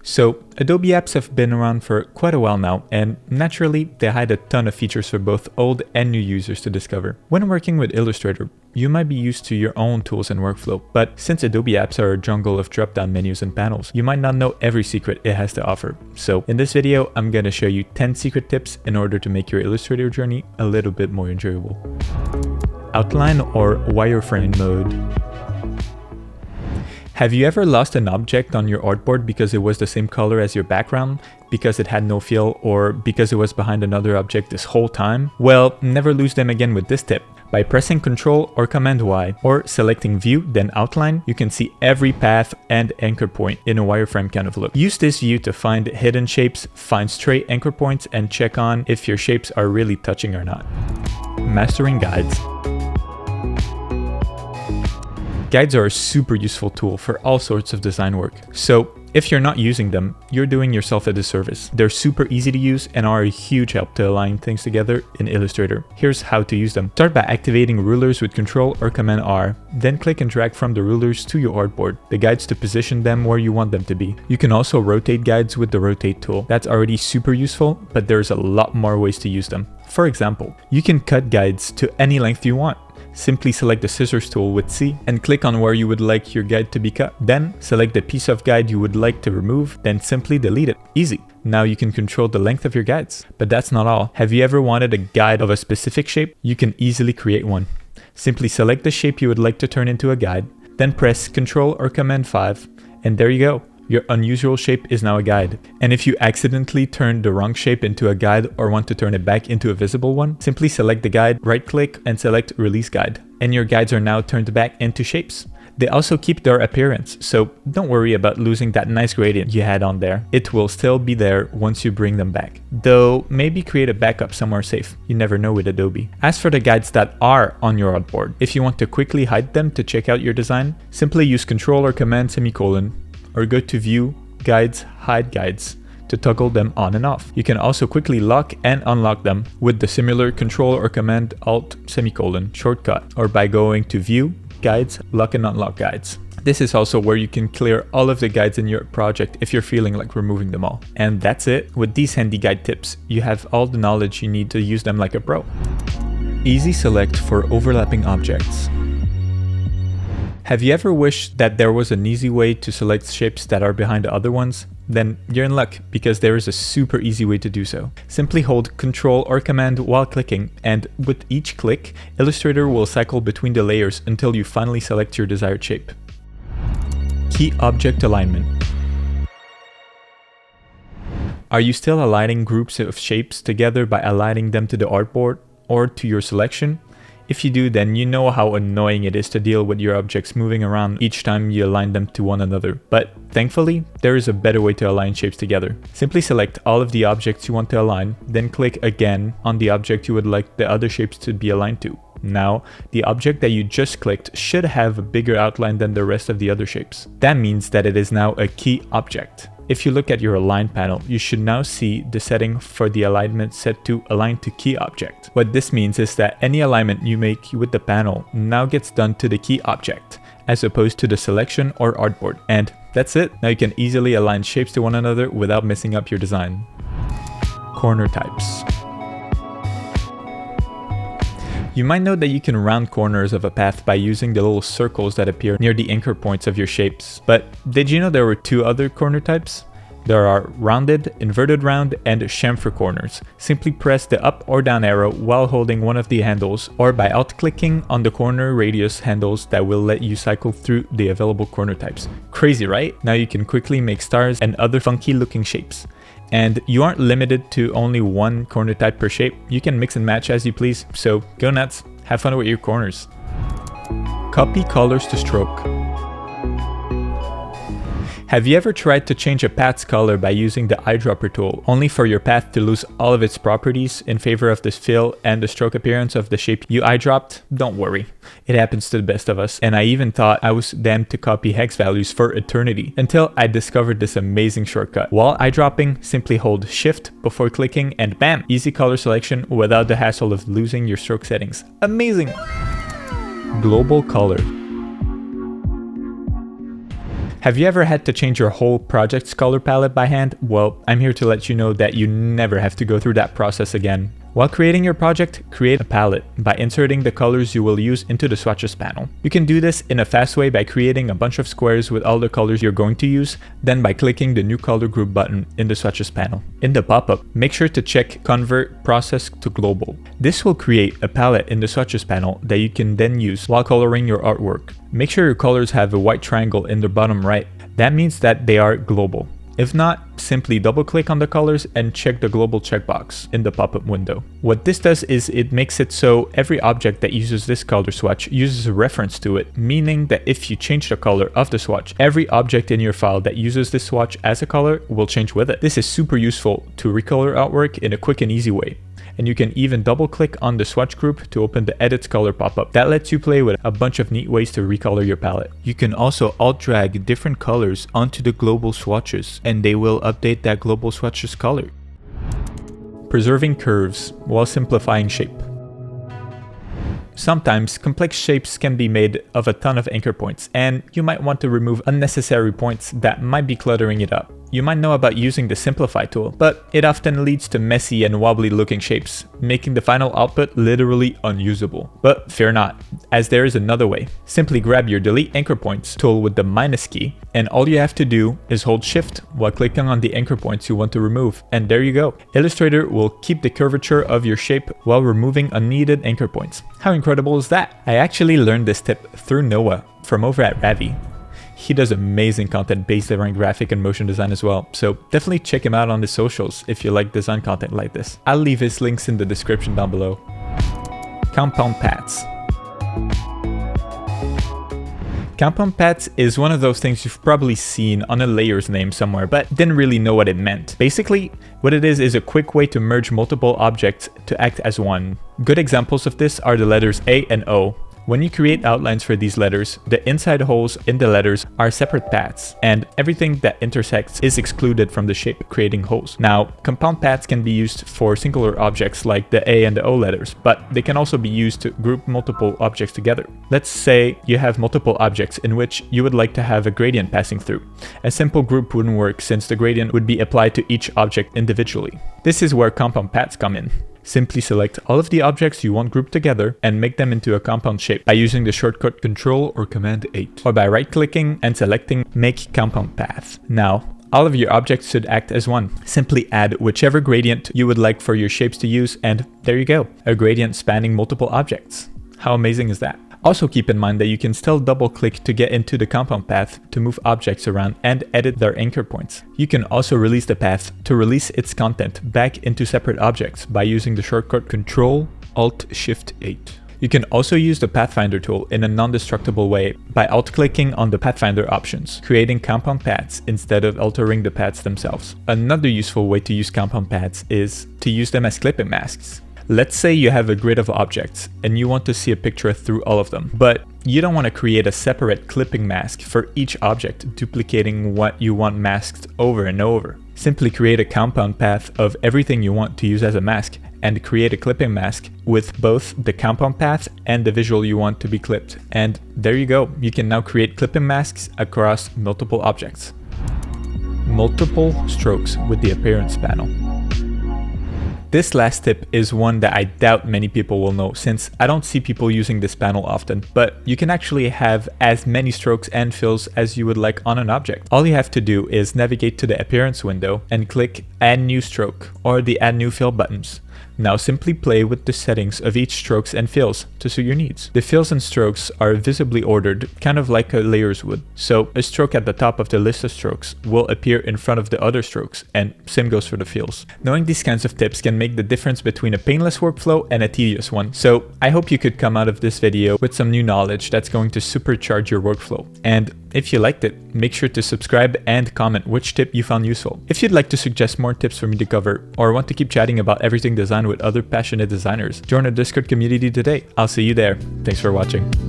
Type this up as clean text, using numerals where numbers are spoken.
So Adobe apps have been around for quite a while now, and naturally they hide a ton of features for both old and new users to discover. When working with Illustrator, you might be used to your own tools and workflow, but since Adobe apps are a jungle of drop-down menus and panels, you might not know every secret it has to offer. So in this video, I'm going to show you 10 secret tips in order to make your Illustrator journey a little bit more enjoyable. Outline or wireframe mode. Have you ever lost an object on your artboard because it was the same color as your background, because it had no fill, or because it was behind another object this whole time? Well, never lose them again with this tip. By pressing Ctrl or Command Y, or selecting View, then Outline, you can see every path and anchor point in a wireframe kind of look. Use this view to find hidden shapes, find stray anchor points, and check on if your shapes are really touching or not. Mastering guides. Guides are a super useful tool for all sorts of design work. So if you're not using them, you're doing yourself a disservice. They're super easy to use and are a huge help to align things together in Illustrator. Here's how to use them. Start by activating rulers with Ctrl or Command R. Then click and drag from the rulers to your artboard, the guides to position them where you want them to be. You can also rotate guides with the rotate tool. That's already super useful, but there's a lot more ways to use them. For example, you can cut guides to any length you want. Simply select the scissors tool with C and click on where you would like your guide to be cut. Then select the piece of guide you would like to remove, then simply delete it. Easy. Now you can control the length of your guides. But that's not all. Have you ever wanted a guide of a specific shape? You can easily create one. Simply select the shape you would like to turn into a guide, then press Ctrl or Command 5, and there you go. Your unusual shape is now a guide. And if you accidentally turned the wrong shape into a guide or want to turn it back into a visible one, simply select the guide, right-click, and select Release Guide. And your guides are now turned back into shapes. They also keep their appearance, so don't worry about losing that nice gradient you had on there. It will still be there once you bring them back. Though, maybe create a backup somewhere safe. You never know with Adobe. As for the guides that are on your artboard, if you want to quickly hide them to check out your design, simply use Ctrl or Command semicolon, or go to View, Guides, Hide Guides to toggle them on and off. You can also quickly lock and unlock them with the similar Ctrl or Command Alt semicolon shortcut, or by going to View, Guides, Lock and Unlock Guides. This is also where you can clear all of the guides in your project if you're feeling like removing them all. And that's it. With these handy guide tips, you have all the knowledge you need to use them like a pro. Easy Select for overlapping objects. Have you ever wished that there was an easy way to select shapes that are behind the other ones? Then you're in luck, because there is a super easy way to do so. Simply hold Ctrl or Command while clicking, and with each click, Illustrator will cycle between the layers until you finally select your desired shape. Key Object Alignment. Are you still aligning groups of shapes together by aligning them to the artboard or to your selection? If you do, then you know how annoying it is to deal with your objects moving around each time you align them to one another. But thankfully, there is a better way to align shapes together. Simply select all of the objects you want to align, then click again on the object you would like the other shapes to be aligned to. Now, the object that you just clicked should have a bigger outline than the rest of the other shapes. That means that it is now a key object. If you look at your Align panel, you should now see the setting for the alignment set to Align to Key Object. What this means is that any alignment you make with the panel now gets done to the key object, as opposed to the selection or artboard. And that's it. Now you can easily align shapes to one another without messing up your design. Corner types. You might know that you can round corners of a path by using the little circles that appear near the anchor points of your shapes. But did you know there were two other corner types? There are rounded, inverted round, and chamfer corners. Simply press the up or down arrow while holding one of the handles, or by alt-clicking on the corner radius handles that will let you cycle through the available corner types. Crazy, right? Now you can quickly make stars and other funky looking shapes. And you aren't limited to only one corner type per shape. You can mix and match as you please, so go nuts, have fun with your corners. Copy colors to stroke. Have you ever tried to change a path's color by using the eyedropper tool, only for your path to lose all of its properties in favor of the fill and the stroke appearance of the shape you eyedropped? Don't worry, it happens to the best of us, and I even thought I was damned to copy hex values for eternity, until I discovered this amazing shortcut. While eyedropping, simply hold Shift before clicking and bam! Easy color selection without the hassle of losing your stroke settings. Amazing! Global color. Have you ever had to change your whole project's color palette by hand? Well, I'm here to let you know that you never have to go through that process again. While creating your project, create a palette by inserting the colors you will use into the swatches panel. You can do this in a fast way by creating a bunch of squares with all the colors you're going to use, then by clicking the new color group button in the swatches panel. In the pop-up, make sure to check Convert Process to Global. This will create a palette in the swatches panel that you can then use while coloring your artwork. Make sure your colors have a white triangle in the bottom right. That means that they are global. If not, simply double-click on the colors and check the global checkbox in the pop-up window. What this does is it makes it so every object that uses this color swatch uses a reference to it, meaning that if you change the color of the swatch, every object in your file that uses this swatch as a color will change with it. This is super useful to recolor artwork in a quick and easy way. And you can even double click on the swatch group to open the Edit Color pop-up. That lets you play with a bunch of neat ways to recolor your palette. You can also alt drag different colors onto the global swatches and they will update that global swatches color. Preserving curves while simplifying shape. Sometimes complex shapes can be made of a ton of anchor points, and you might want to remove unnecessary points that might be cluttering it up. You might know about using the Simplify tool, but it often leads to messy and wobbly looking shapes, making the final output literally unusable. But fear not, as there is another way. Simply grab your Delete Anchor Points tool with the minus key, and all you have to do is hold Shift while clicking on the anchor points you want to remove, and there you go. Illustrator will keep the curvature of your shape while removing unneeded anchor points. How incredible is that? I actually learned this tip through Noah from over at Ravi. He does amazing content based around graphic and motion design as well, so definitely check him out on the socials if you like design content like this. I'll leave his links in the description down below. Compound paths. Compound paths is one of those things you've probably seen on a layer's name somewhere, but didn't really know what it meant. Basically, what it is a quick way to merge multiple objects to act as one. Good examples of this are the letters A and O. When you create outlines for these letters, the inside holes in the letters are separate paths, and everything that intersects is excluded from the shape, creating holes. Now, compound paths can be used for singular objects like the A and the O letters, but they can also be used to group multiple objects together. Let's say you have multiple objects in which you would like to have a gradient passing through. A simple group wouldn't work since the gradient would be applied to each object individually. This is where compound paths come in. Simply select all of the objects you want grouped together and make them into a compound shape by using the shortcut Ctrl or Command 8, or by right-clicking and selecting Make Compound Path. Now, all of your objects should act as one. Simply add whichever gradient you would like for your shapes to use, and there you go, a gradient spanning multiple objects. How amazing is that? Also keep in mind that you can still double-click to get into the compound path to move objects around and edit their anchor points. You can also release the path to release its content back into separate objects by using the shortcut Ctrl-Alt-Shift-8. You can also use the Pathfinder tool in a non-destructible way by alt-clicking on the Pathfinder options, creating compound paths instead of altering the paths themselves. Another useful way to use compound paths is to use them as clipping masks. Let's say you have a grid of objects and you want to see a picture through all of them, but you don't want to create a separate clipping mask for each object, duplicating what you want masked over and over. Simply create a compound path of everything you want to use as a mask and create a clipping mask with both the compound path and the visual you want to be clipped. And there you go, you can now create clipping masks across multiple objects. Multiple strokes with the appearance panel. This last tip is one that I doubt many people will know since I don't see people using this panel often, but you can actually have as many strokes and fills as you would like on an object. All you have to do is navigate to the appearance window and click Add New Stroke or the Add New Fill buttons. Now simply play with the settings of each strokes and fills to suit your needs. The fills and strokes are visibly ordered, kind of like a layers would. So a stroke at the top of the list of strokes will appear in front of the other strokes, and same goes for the fills. Knowing these kinds of tips can make the difference between a painless workflow and a tedious one. So I hope you could come out of this video with some new knowledge that's going to supercharge your workflow. And if you liked it, make sure to subscribe and comment which tip you found useful. If you'd like to suggest more tips for me to cover, or want to keep chatting about everything design with other passionate designers, join our Discord community today. I'll see you there. Thanks for watching.